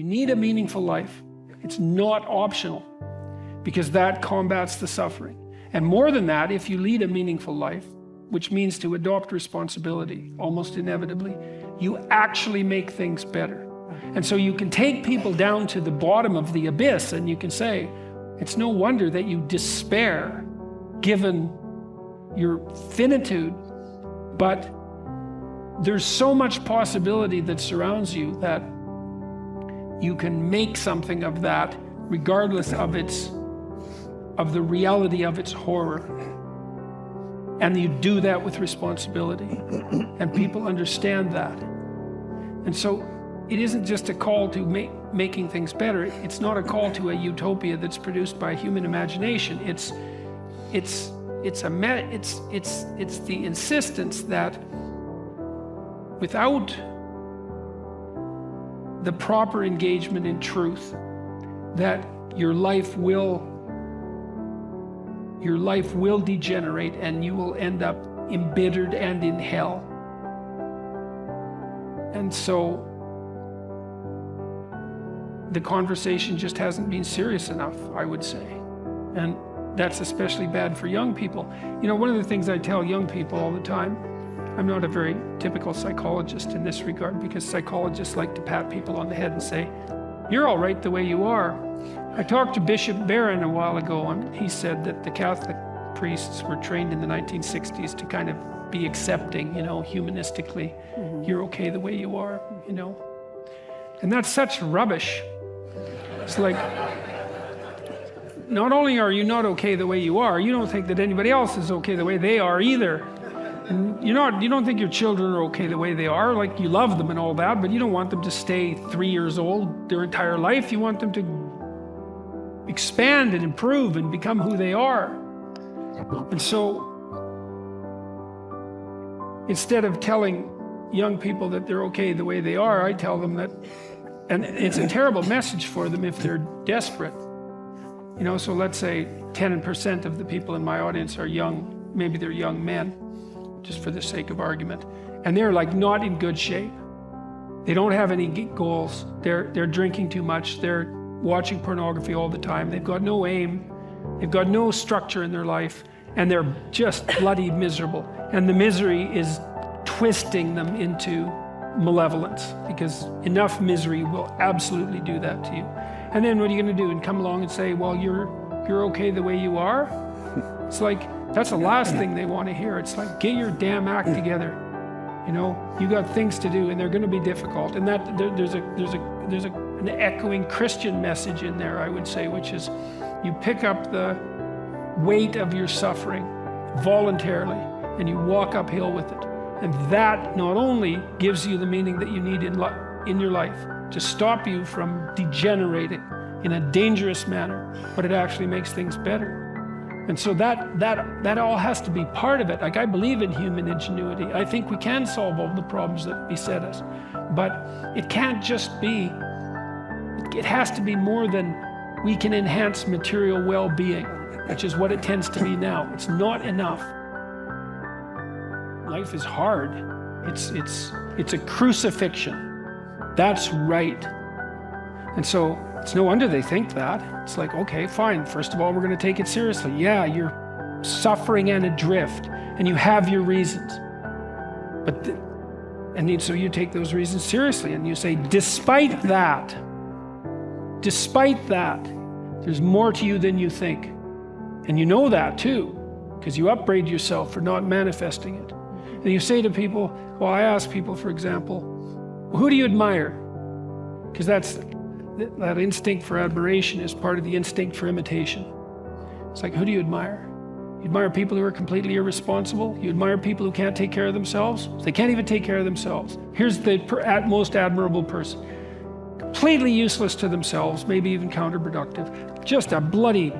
You need a meaningful life. It's not optional, because that combats the suffering. And more than that, if you lead a meaningful life, which means to adopt responsibility, almost inevitably, you actually make things better. And so you can take people down to the bottom of the abyss and you can say, it's no wonder that you despair given your finitude, but there's so much possibility that surrounds you that you can make something of that regardless of the reality of its horror. And you do that with responsibility. And people understand that. And so it isn't just a call to making things better. It's not a call to a utopia that's produced by human imagination. It's the insistence that without the proper engagement in truth, that your life will degenerate and you will end up embittered and in hell. And so the conversation just hasn't been serious enough, I would say. And that's especially bad for young people. You know, one of the things I tell young people all the time, I'm not a very typical psychologist in this regard, because psychologists like to pat people on the head and say, you're all right the way you are. I talked to Bishop Barron a while ago, and he said that the Catholic priests were trained in the 1960s to kind of be accepting, you know, humanistically. You're okay the way you are, you know. And that's such rubbish. It's like, not only are you not okay the way you are, you don't think that anybody else is okay the way they are either. And you don't think your children are okay the way they are. Like, you love them and all that, but you don't want them to stay 3 years old their entire life. You want them to expand and improve and become who they are. And so instead of telling young people that they're okay the way they are, I tell them that, and it's a terrible message for them if they're desperate. You know, so let's say 10% of the people in my audience are young, maybe they're young men, just for the sake of argument, and they're like not in good shape. They don't have any goals. They're drinking too much. They're watching pornography all the time. They've got no aim. They've got no structure in their life, and they're just bloody miserable. And the misery is twisting them into malevolence, because enough misery will absolutely do that to you. And then what are you going to do? And come along and say, well, you're okay the way you are? It's like, that's the last thing they want to hear. It's like, get your damn act together. You know, you got things to do, and they're going to be difficult. And that there's an echoing Christian message in there, I would say, which is you pick up the weight of your suffering voluntarily, and you walk uphill with it. And that not only gives you the meaning that you need in your life to stop you from degenerating in a dangerous manner, but it actually makes things better. And so that all has to be part of it. Like, I believe in human ingenuity. I think we can solve all the problems that beset us. But it can't just be, it has to be more than we can enhance material well-being, which is what it tends to be now. It's not enough. Life is hard. It's a crucifixion. That's right. And so it's no wonder they think that. It's like, okay, fine. First of all, we're going to take it seriously. Yeah, you're suffering and adrift, and you have your reasons. So you take those reasons seriously, and you say, despite that, there's more to you than you think. And you know that too, because you upbraid yourself for not manifesting it. And you say to people, well, I ask people, for example, well, who do you admire? Because that instinct for admiration is part of the instinct for imitation. It's like, who do you admire? You admire people who are completely irresponsible? You admire people who can't take care of themselves? They can't even take care of themselves. Here's the most admirable person. Completely useless to themselves, maybe even counterproductive. Just a bloody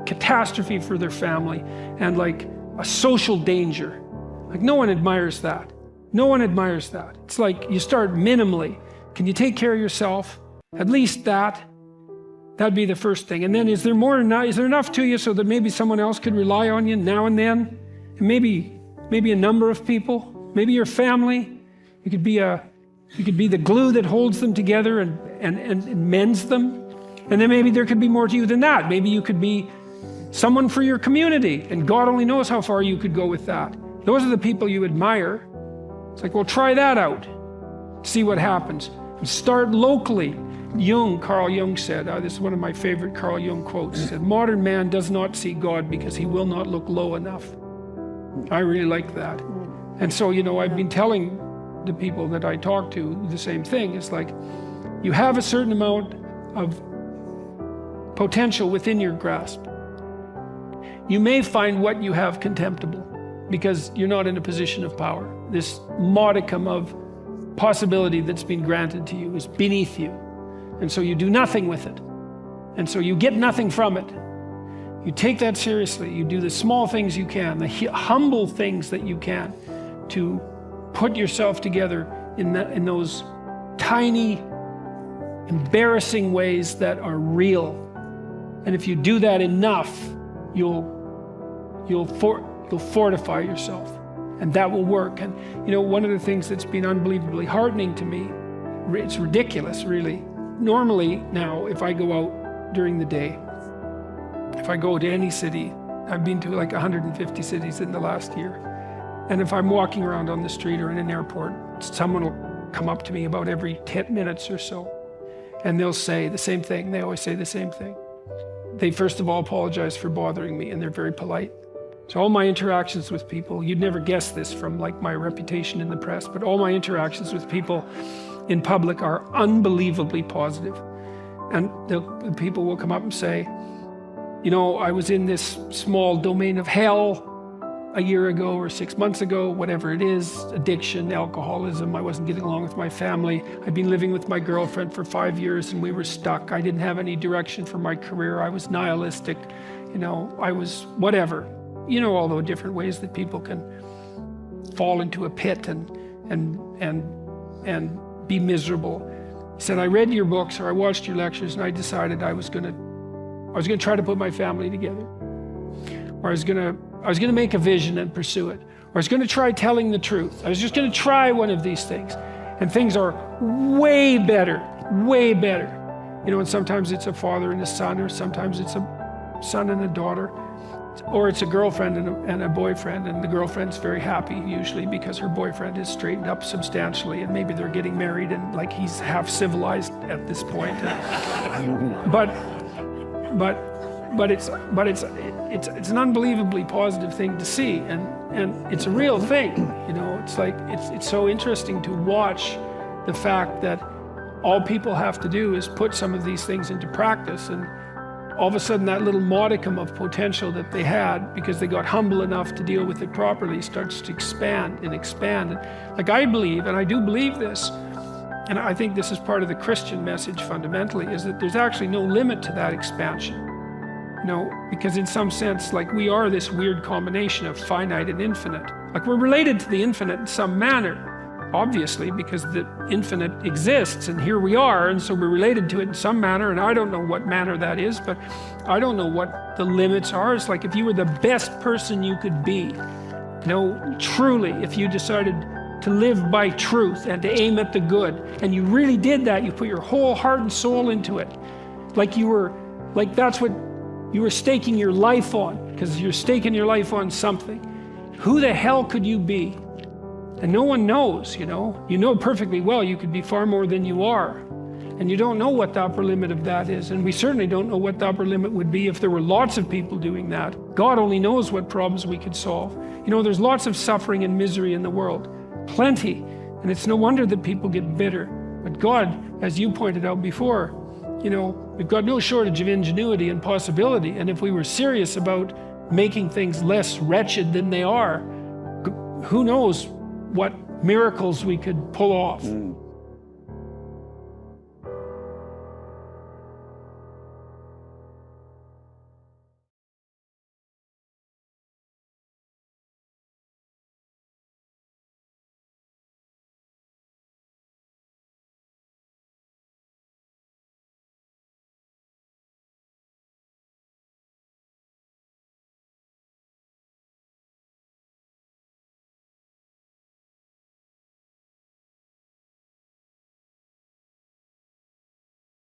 catastrophe for their family, and like a social danger. Like, no one admires that. No one admires that. It's like you start minimally. Can you take care of yourself? At least that'd be the first thing. And then is there enough to you so that maybe someone else could rely on you now and then? And maybe a number of people, maybe your family. You could be a You could be the glue that holds them together and mends them. And then maybe there could be more to you than that. Maybe you could be someone for your community, and God only knows how far you could go with that. Those are the people you admire. It's like, well, try that out. See what happens. And start locally. Carl Jung said, this is one of my favorite Carl Jung quotes. He said, modern man does not see God because he will not look low enough. I really like that. And so, I've been telling the people that I talk to the same thing. It's like, you have a certain amount of potential within your grasp. You may find what you have contemptible because you're not in a position of power. This modicum of possibility that's been granted to you is beneath you. And so you do nothing with it. And so you get nothing from it. You take that seriously. You do the small things you can, the humble things that you can to put yourself together in those tiny, embarrassing ways that are real. And if you do that enough, you'll fortify yourself, and that will work. And one of the things that's been unbelievably heartening to me, it's ridiculous, really. Normally now, if I go out during the day, if I go to any city, I've been to like 150 cities in the last year, and if I'm walking around on the street or in an airport, someone will come up to me about every 10 minutes or so, and they'll say the same thing. They always say the same thing. They first of all apologize for bothering me, and they're very polite. So all my interactions with people, you'd never guess this from like my reputation in the press, but all my interactions with people in public are unbelievably positive. And the people will come up and say, I was in this small domain of hell a year ago or 6 months ago, whatever it is, addiction, alcoholism, I wasn't getting along with my family. I'd been living with my girlfriend for 5 years and we were stuck. I didn't have any direction for my career. I was nihilistic, I was whatever. All the different ways that people can fall into a pit and be miserable. He said, I read your books or I watched your lectures and I decided I was gonna try to put my family together. Or I was gonna make a vision and pursue it. Or I was gonna try telling the truth. I was just gonna try one of these things. And things are way better, way better. And sometimes it's a father and a son, or sometimes it's a son and a daughter, or it's a girlfriend and a boyfriend, and the girlfriend's very happy usually because her boyfriend is straightened up substantially, and maybe they're getting married and like he's half civilized at this point. But it's an unbelievably positive thing to see, and it's a real thing. It's like it's so interesting to watch the fact that all people have to do is put some of these things into practice, and all of a sudden that little modicum of potential that they had, because they got humble enough to deal with it properly, starts to expand and expand. And like I believe, and I do believe this, and I think this is part of the Christian message fundamentally, is that there's actually no limit to that expansion. Because in some sense, like we are this weird combination of finite and infinite. Like we're related to the infinite in some manner, obviously, because the infinite exists and here we are, and so we're related to it in some manner, and I don't know what manner that is, but I don't know what the limits are. It's like if you were the best person you could be, truly, if you decided to live by truth and to aim at the good, and you really did that, you put your whole heart and soul into it, that's what you were staking your life on, because you're staking your life on something. Who the hell could you be? And no one knows, you know perfectly well you could be far more than you are. And you don't know what the upper limit of that is. And we certainly don't know what the upper limit would be if there were lots of people doing that. God only knows what problems we could solve. There's lots of suffering and misery in the world. Plenty. And it's no wonder that people get bitter. But God, as you pointed out before, we've got no shortage of ingenuity and possibility. And if we were serious about making things less wretched than they are, who knows what miracles we could pull off.